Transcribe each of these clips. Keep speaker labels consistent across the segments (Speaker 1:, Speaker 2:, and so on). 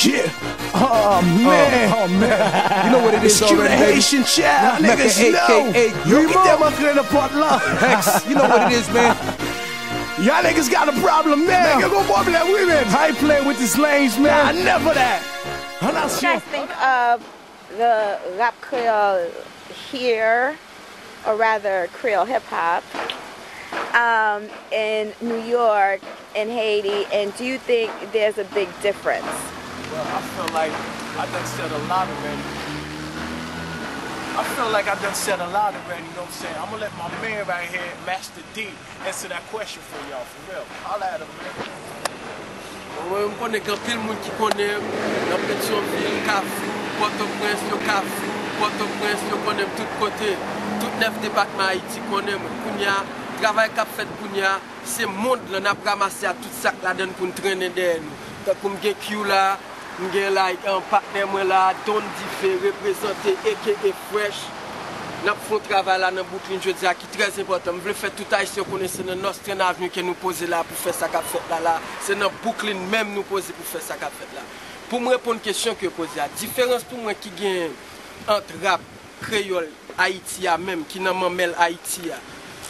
Speaker 1: Yeah. Oh man.
Speaker 2: Oh man.
Speaker 1: You know what it is
Speaker 2: It's you, the
Speaker 1: already,
Speaker 2: Haitian child.
Speaker 1: Mecca,
Speaker 2: Niggas know.
Speaker 1: AKA
Speaker 2: You get them
Speaker 1: Remo.
Speaker 2: up in the potluck.
Speaker 1: Hex, you know what it is, man.
Speaker 2: Y'all niggas got a problem now.
Speaker 1: Nigga, go bubble that women.
Speaker 2: I ain't playing with these lanes, man. I never that. I'm not
Speaker 3: What do
Speaker 2: sure.
Speaker 3: you guys think of the rap Creole here, or rather Creole hip hop, in New York and Haiti, and do you think there's a big difference?
Speaker 4: Well, I feel like I done said a lot already. You know what I'm saying? I'm gonna let my man right here, Master D, answer that question for y'all, for real. Holla at him, man.
Speaker 5: Je connais quand tout le monde qui connaît, dans Pétionville, Carrefour, Port-au-Prince, le Carrefour, Port-au-Prince, je connais de tous côtés. Tout 9 départements Haïti connaît. Kounia, travail qu'a fait Kounia, c'est monde là, n'a ramassé à tout ça là dedans pour nous traîner derrière nous. Comme j'ai Q là, j'ai like un partenaire moi là, Don Diffé représenté aka Fresh. Nous faisons un travail là dans Brooklyn, je dis qui est très important. Je veux faire tout Haïtien connaître dans notre avenue que nous posons là pour faire ça qu'a fait là. C'est dans Brooklyn même nous poser pour faire ça qu'a fait là. Pour me répondre à une question que vous posez, la différence pour moi qui gagne entre rap créole Haïti même qui n'a mêle Haïti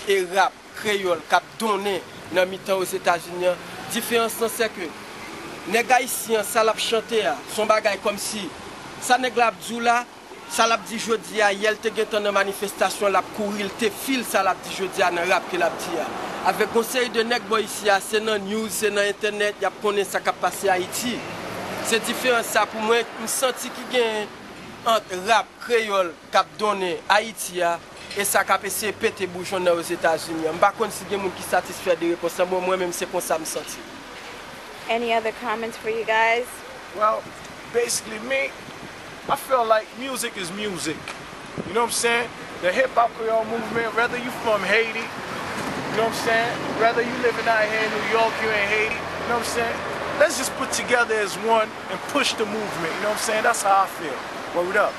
Speaker 5: et rap créole qui a donné dans mi-temps aux États-Unis, la différence c'est que les Haïtiens ça l'a chanté son bagage comme si ça n'est pas là. Ça l'a dit jeudi, il te gêne dans manifestation, la courir, te file ça l'a dit jeudi dans rap que l'a dit. Avec conseil de nèg boy ici, c'est dans news, c'est dans internet, y a connaît ça qui a passé à Haïti. C'est différent ça pour moi, me senti qui gagne entre rap créole qui a donné Haïti et ça qui a essayé péter bouchon aux États-Unis. Je ne sais pas si il y a des gens qui sont satisfaits de réponse, moi même c'est comme ça me senti.
Speaker 3: Any other comments for you guys?
Speaker 4: Well, basically me, I feel like music is music. You know what I'm saying? The hip hop Creole movement, whether you from Haiti, you know what I'm saying? Whether you living out here in New York, you in Haiti, you know what I'm saying? Let's just put together as one and push the movement, you know what I'm saying? That's how I feel. Word up.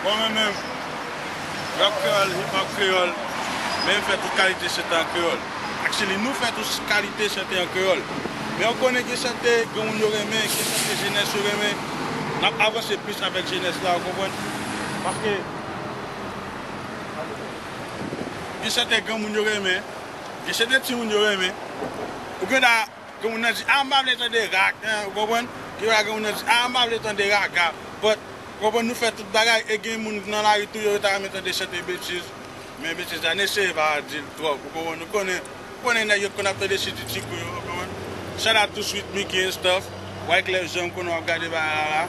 Speaker 6: Moi-même, rap créole, hip hop créole, même fait toute qualité chanter en créole. Actually, nous faisons toute qualité chanter en créole. Mais on connaît qui chanter, qu'on nous remet, qui chanter jeunesse remet. On a avancé plus avec jeunesse là, vous comprenez? Parce que qui chanter quand nous remet, qui chanter si nous remet, ou que là, comme on a dit, ah, m'a voulu entendre rap, vous comprenez? Qui va qu'on a dit, ah, m'a voulu entendre rap, but nous faisons tout bagage et les gens dans la rue, ils ont des chanter bêtises. Mais bêtises, on essaie pas de dire trop. Nous connaissons qu'on a fait des chutes de chico. Shout out to Sweet Mickey and stuff. White les gens qu'on a regardé là.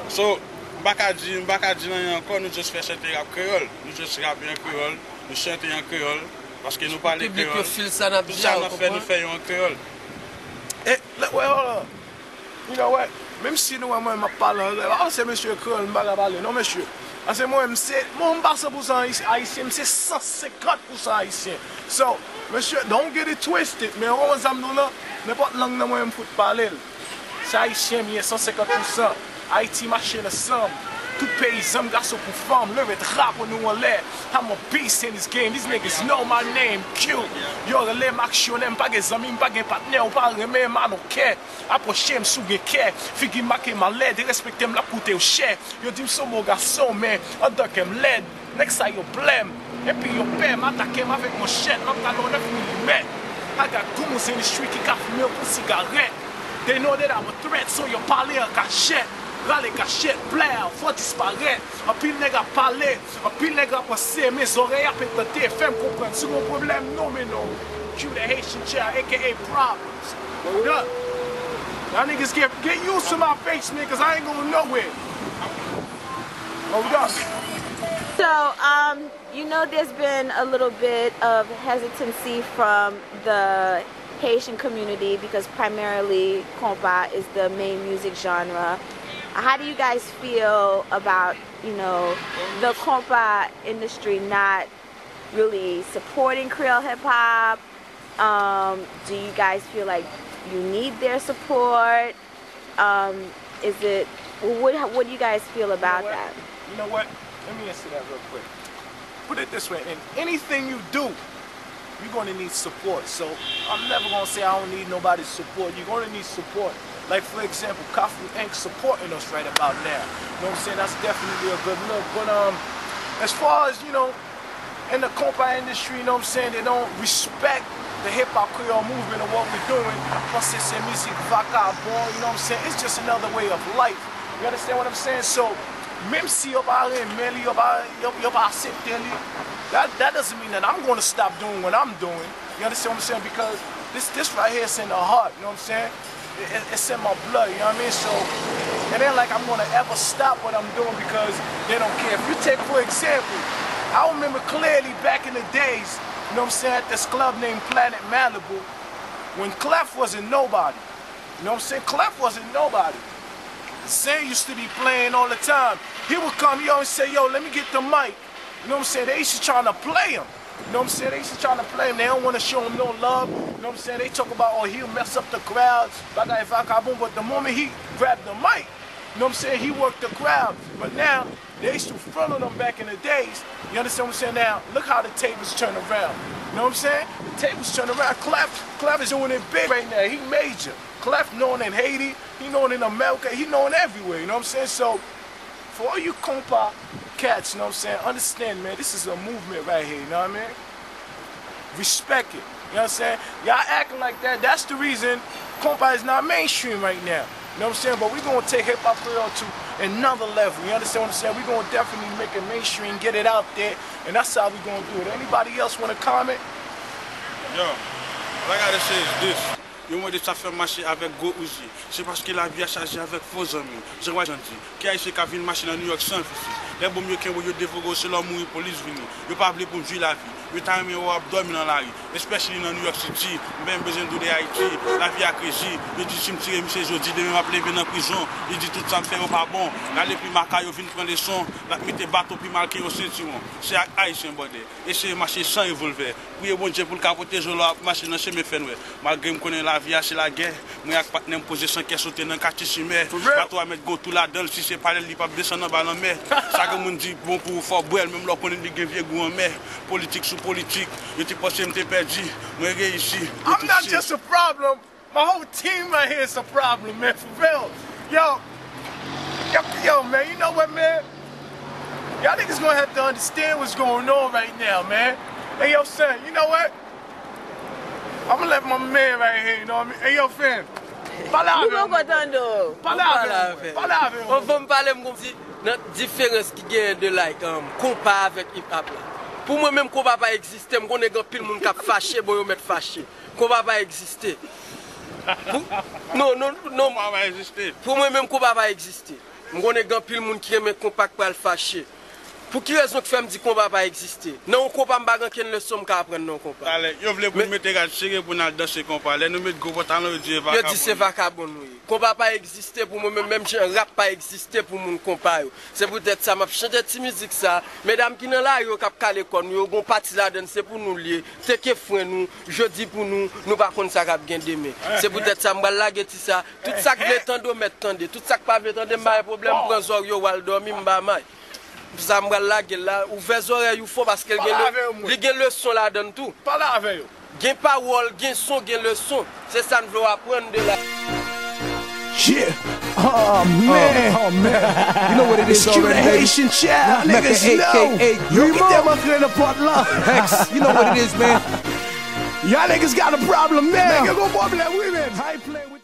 Speaker 6: So, Bakadji, encore nous juste fait chanter rap créole. Nous juste rapper en créole. Nous chanter en créole. Parce que nous parlons créole. Tout ça nous fait en créole.
Speaker 4: Et, well, hold on. You know what? Même si nous, moi, je parle, c'est monsieur Créole, je ne parle pas. Non, monsieur. Parce que moi, je suis 100% haïtien, je suis 150% haïtien. So, monsieur, don't get it twisted. Mais on va nous là, n'importe langue que moi, je peux parler. C'est haïtien, mais 150%. Haïti, marché ensemble. Tout pays, hommes, garçons pour femmes. Levé de rap on nous en l'air. I'm a beast in this game. These niggas know my name. Q. Yo, relais, action, n'aime pas des amis, pas des partenaires, ou pas remet, man, ok. Approchez, m'sou, gen kè. Figi, marqué ma l'aide, respectez, m'la coûté au cher. Yo, dis m'so, mon garçon, mais, on doit qu'em l'aide. Next time, yo, blême. Et puis, yo, père, m'attaquer avec mon chèque, m'en talon 9 mm. I got goons in the street qui café milk pour cigarette. They know that I'm a threat, so yo, parlez en cachette. Râle cachette, plaire, faut disparaître. Un pile nègre parler, un pile nègre passer, mes oreilles à péter, fais-moi comprendre. Si mon problème, non, mais non. Q the Haitian child, aka Problems. Hold up. Y'all niggas get used to my face, niggas. I ain't going nowhere. Hold up.
Speaker 3: So, you know there's been a little bit of hesitancy from the Haitian community because primarily compa is the main music genre. How do you guys feel about, you know, the compa industry not really supporting Creole hip hop? Do you guys feel like you need their support? Is it, what do you guys feel about that?
Speaker 4: You know what? Let me answer that real quick. Put it this way, in anything you do, you're gonna need support. So I'm never gonna say I don't need nobody's support. You're gonna need support. Like for example, Kafu Inc. supporting us right about now. You know what I'm saying? That's definitely a good look. But as far as, you know, in the compa industry, you know what I'm saying, they don't respect the hip-hop Creole movement and what we're doing. Plus it's music vagabond, you know what I'm saying? It's just another way of life. You understand what I'm saying? So, même si yo ba really, yo ba accept that doesn't mean that I'm going to stop doing what I'm doing. You understand what I'm saying? Because this right here is in the heart, you know what I'm saying? It's in my blood, you know what I mean? So, it ain't like I'm going to ever stop what I'm doing because they don't care. If you take, for example, I remember clearly back in the days, you know what I'm saying, at this club named Planet Malibu, when Clef wasn't nobody. You know what I'm saying? Clef wasn't nobody. Zane used to be playing all the time. He would come, yo, and say, yo, let me get the mic. You know what I'm saying? They used to trying to play him. You know what I'm saying? They used to trying to play him. They don't want to show him no love. You know what I'm saying? They talk about, oh, he'll mess up the crowds. But the moment he grabbed the mic, you know what I'm saying, he worked the crowd. But now, they used to front on them back in the days. You understand what I'm saying? Now, look how the tables turn around. You know what I'm saying? The tables turn around. Clef is doing it big right now. He major. Clef known in Haiti. He known in America. He known everywhere. You know what I'm saying? So, for all you compa cats, you know what I'm saying, understand, man, this is a movement right here. You know what I mean? Respect it. You know what I'm saying? Y'all acting like that. That's the reason compa is not mainstream right now. You know what I'm saying? But we're going to take hip-hop Creole to another level. You understand what I'm saying? We're going to definitely make it mainstream, get it out there, and that's how we're going to do it. Anybody else want to comment?
Speaker 6: Yo, all I gotta say is this. Yo, moi, ça fait marcher avec Go Uzi. C'est parce que la vie a changé avec vos amis. Je vois gentil. Qui a essayé de faire une machine à New York sans fils. Les bons mieux qui ont dévoré, c'est l'homme où la police vient. Yo pas appelé pour me jouer la vie. Yo t'as aimé ou dormir dans la rue. Especially dans New York City. Même besoin de Haïti. La vie a créé. Yo dit si me tire, monsieur Jodi, demain m'appeler venir en prison. Il dit tout ça me fait pas bon. Allez plus marquer, yo vient prendre des sons. La mettez bateau puis marquer au ceinturon. C'est haïtien bordel. Essayez de marcher sans revolver. Priez bon Dieu pour le capoter, je la machine dans chez mes fenêtres. Malgré me connaître la vie, c'est la guerre. Moi, je ne me poser sans question sauter dans le quartier chimère. Pas toi mettre go tout là-dedans, si c'est pas il pas descendre dans la mer. Ça que me dit bon pour faire boire, même là connaît des vieux goût en mer. Politique sous politique, je t'ai pensé me perdu. Moi ici.
Speaker 4: I'm not just a problem. My whole team right here is a problem, man, for real. Yo, man, you know what, man? Y'all niggas gonna have to understand what's going on right now, man. Hey, yo, son, you know what? I'm gonna let my man right here, you know what I mean? Hey, yo, fam.
Speaker 5: Nous sommes contents.
Speaker 4: On
Speaker 5: va me parler de la différence qui gagne de compa avec hip-hop. Pour moi-même, compa pas exister. Je connais que pile monde qui a fâché, pour mettre fâché. Compa pas exister. Non.
Speaker 6: Compa pas exister.
Speaker 5: Pour moi-même, compa pas exister. Je connais que pile monde qui aime compa pour le fâcher. Pour qui raison que fait me dit qu'on va pas exister? Non, on pas m'bagan ken leçon qu'a apprendre non compa.
Speaker 6: Allez, yo vle pour mettre gars sérieux pour nous danser compa. Là nous mettre gros pantalon dit vacabon.
Speaker 5: Yo dit c'est vacabon oui. Compa pas exister pour moi même rap pas exister pour mon compa yo. C'est peut-être ça m'a chanter ti musique ça. Mesdames qui dans là yo cap calé kon yo gon parti là dedans c'est pour nous lier. C'est que frère nous, jeudi pour nous pas connait ça cap gain demain. C'est peut-être ça m'ba laguer ti ça. Tout ça que veut tendre mettre tendre. Tout ça que pas veut tendre pas problème prend zor yo wal dormir m'ba mai. Ça m'a lagué là, ouvert les oreilles, il faut parce qu'elle gagne le son là dans tout.
Speaker 4: Parle avec eux.
Speaker 5: Gagne parole, gagne son, gagne le son. C'est ça nous veut apprendre de la.
Speaker 1: Yeah. Oh man. You know what it is already, baby.
Speaker 2: Haitian child, niggas know.
Speaker 1: You
Speaker 2: Get them up here in the part love.
Speaker 1: You know what it is, man.
Speaker 2: Y'all niggas got a problem now.
Speaker 1: Nigga, go bobble that women. I ain't playing with